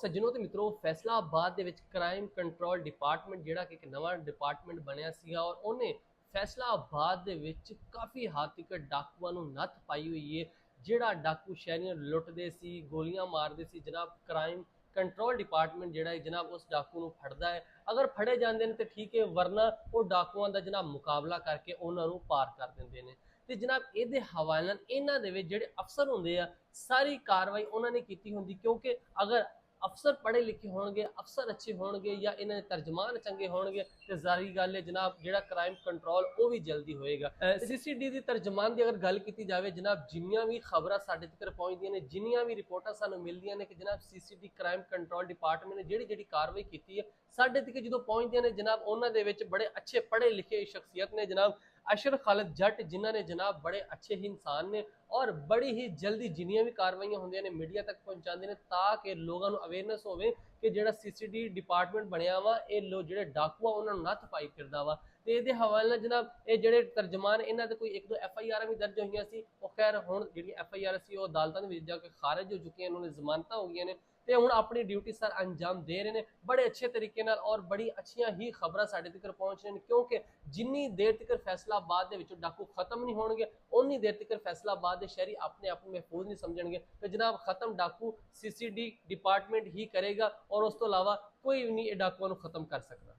ਸੱਜਣੋ ਤੇ ਮਿੱਤਰੋ, ਫੈਸਲਾਬਾਦ ਦੇ ਵਿੱਚ ਕ੍ਰਾਈਮ ਕੰਟਰੋਲ ਡਿਪਾਰਟਮੈਂਟ ਜਿਹੜਾ ਕਿ ਇੱਕ ਨਵਾਂ ਡਿਪਾਰਟਮੈਂਟ ਬਣਿਆ ਸੀਗਾ ਔਰ ਉਹਨੇ ਫੈਸਲਾਬਾਦ ਦੇ ਵਿੱਚ ਕਾਫੀ ਹੱਦ ਤੱਕ ਡਾਕੂਆਂ ਨੂੰ ਨੱਥ ਪਾਈ ਹੋਈ ਹੈ। ਜਿਹੜਾ ਡਾਕੂ ਸ਼ਹਿਰੀਆਂ ਨੂੰ ਲੁੱਟਦੇ ਸੀ, ਗੋਲੀਆਂ ਮਾਰਦੇ ਸੀ, ਜਨਾਬ ਕ੍ਰਾਈਮ ਕੰਟਰੋਲ ਡਿਪਾਰਟਮੈਂਟ ਜਿਹੜਾ ਹੈ ਜਨਾਬ ਉਸ ਡਾਕੂ ਨੂੰ ਫੜਦਾ ਹੈ। ਅਗਰ ਫੜੇ ਜਾਂਦੇ ਨੇ ਤੇ ਠੀਕ ਹੈ, ਵਰਨਾ ਉਹ ਡਾਕੂਆਂ ਦਾ ਜਨਾਬ ਮੁਕਾਬਲਾ ਕਰਕੇ ਉਹਨਾਂ ਨੂੰ ਪਾਰ ਕਰ ਦਿੰਦੇ ਨੇ। ਤੇ ਜਨਾਬ ਇਹਦੇ ਹਵਾਲੇ ਨਾਲ ਇਹਨਾਂ ਦੇ ਵਿੱਚ ਜਿਹੜੇ ਅਫਸਰ ਹੁੰਦੇ ਆ, ਸਾਰੀ ਕਾਰਵਾਈ ਉਹਨਾਂ ਨੇ ਕੀਤੀ ਹੁੰਦੀ, ਕਿਉਂਕਿ ਅਗਰ ਅਫਸਰ ਪੜ੍ਹੇ ਲਿਖੇ ਹੋਣਗੇ, ਅਫਸਰ ਅੱਛੇ ਹੋਣਗੇ ਜਾਂ ਇਹਨਾਂ ਦੇ ਤਰਜਮਾਨ ਚੰਗੇ ਹੋਣਗੇ ਤੇ ਜ਼ਾਰੀ ਗੱਲ ਹੈ ਜਨਾਬ ਜਿਹੜਾ ਕ੍ਰਾਈਮ ਕੰਟਰੋਲ ਉਹ ਵੀ ਜਲਦੀ ਹੋਏਗਾ। ਸੀਸੀਡੀ ਦੀ ਤਰਜਮਾਨ ਦੀ ਅਗਰ ਗੱਲ ਕੀਤੀ ਜਾਵੇ ਜਨਾਬ, ਜਿੰਨੀਆਂ ਵੀ ਖਬਰਾਂ ਸਾਡੇ ਤੱਕ ਪਹੁੰਚਦੀਆਂ ਨੇ, ਜਿੰਨੀਆਂ ਵੀ ਰਿਪੋਰਟਾਂ ਸਾਨੂੰ ਮਿਲਦੀਆਂ ਨੇ ਕਿ ਜਨਾਬ ਸੀਸੀਡੀ ਕ੍ਰਾਈਮ ਕੰਟਰੋਲ ਡਿਪਾਰਟਮੈਂਟ ਨੇ ਜਿਹੜੀ ਕਾਰਵਾਈ ਕੀਤੀ ਹੈ ਸਾਡੇ ਤੱਕ ਜਦੋਂ ਪਹੁੰਚਦੀਆਂ ਨੇ ਜਨਾਬ, ਉਹਨਾਂ ਦੇ ਵਿੱਚ ਬੜੇ ਅੱਛੇ ਪੜ੍ਹੇ ਲਿਖੇ ਸ਼ਖਸੀਅਤ ਨੇ ਜਨਾਬ। अशरफ खालिद जट जिन्हों ने जनाब बड़े अच्छे ही इंसान ने और बड़ी ही जल्दी जिन्नियां भी कार्रवाइयां होंदियां ने मीडिया तक पहुंचाते हैं ताकि लोगों को अवेयरनेस होवे कि जो सीसीडी डिपार्टमेंट बनया वा ये लोग जो डाकू आ उन्होंने नत्थ पाई फिरदा वा। तो ये हवाले जनाब ये जो तर्जमान इन्हों के कोई 1-2 FIR भी दर्ज हुई सी, खैर हुण जी FIR सी अदालतों में जाके खारिज हो चुकी हैं, उन्होंने जमानत हो गई ने ਤੇ ਹੁਣ ਆਪਣੀ ਡਿਊਟੀ ਸਰ ਅੰਜਾਮ ਦੇ ਰਹੇ ਨੇ ਬੜੇ ਅੱਛੇ ਤਰੀਕੇ ਨਾਲ ਔਰ ਬੜੀ ਅੱਛੀਆਂ ਹੀ ਖਬਰਾਂ ਸਾਡੇ ਤੱਕ ਪਹੁੰਚ ਰਹੀਆਂ ਨੇ, ਕਿਉਂਕਿ ਜਿੰਨੀ ਦੇਰ ਤੱਕ ਫੈਸਲਾਬਾਦ ਦੇ ਵਿੱਚੋਂ ਡਾਕੂ ਖਤਮ ਨਹੀਂ ਹੋਣਗੇ ਉਨੀ ਦੇਰ ਤੱਕ ਫੈਸਲਾਬਾਦ ਦੇ ਸ਼ਹਿਰੀ ਆਪਣੇ ਆਪ ਨੂੰ ਮਹਿਫੂਜ਼ ਨਹੀਂ ਸਮਝਣਗੇ। ਤੇ ਜਨਾਬ ਖਤਮ ਡਾਕੂ ਸੀਸੀਡੀ ਡਿਪਾਰਟਮੈਂਟ ਹੀ ਕਰੇਗਾ ਔਰ ਉਸ ਤੋਂ ਇਲਾਵਾ ਕੋਈ ਵੀ ਨਹੀਂ ਇਹ ਡਾਕੂਆਂ ਨੂੰ ਖਤਮ ਕਰ ਸਕਦਾ।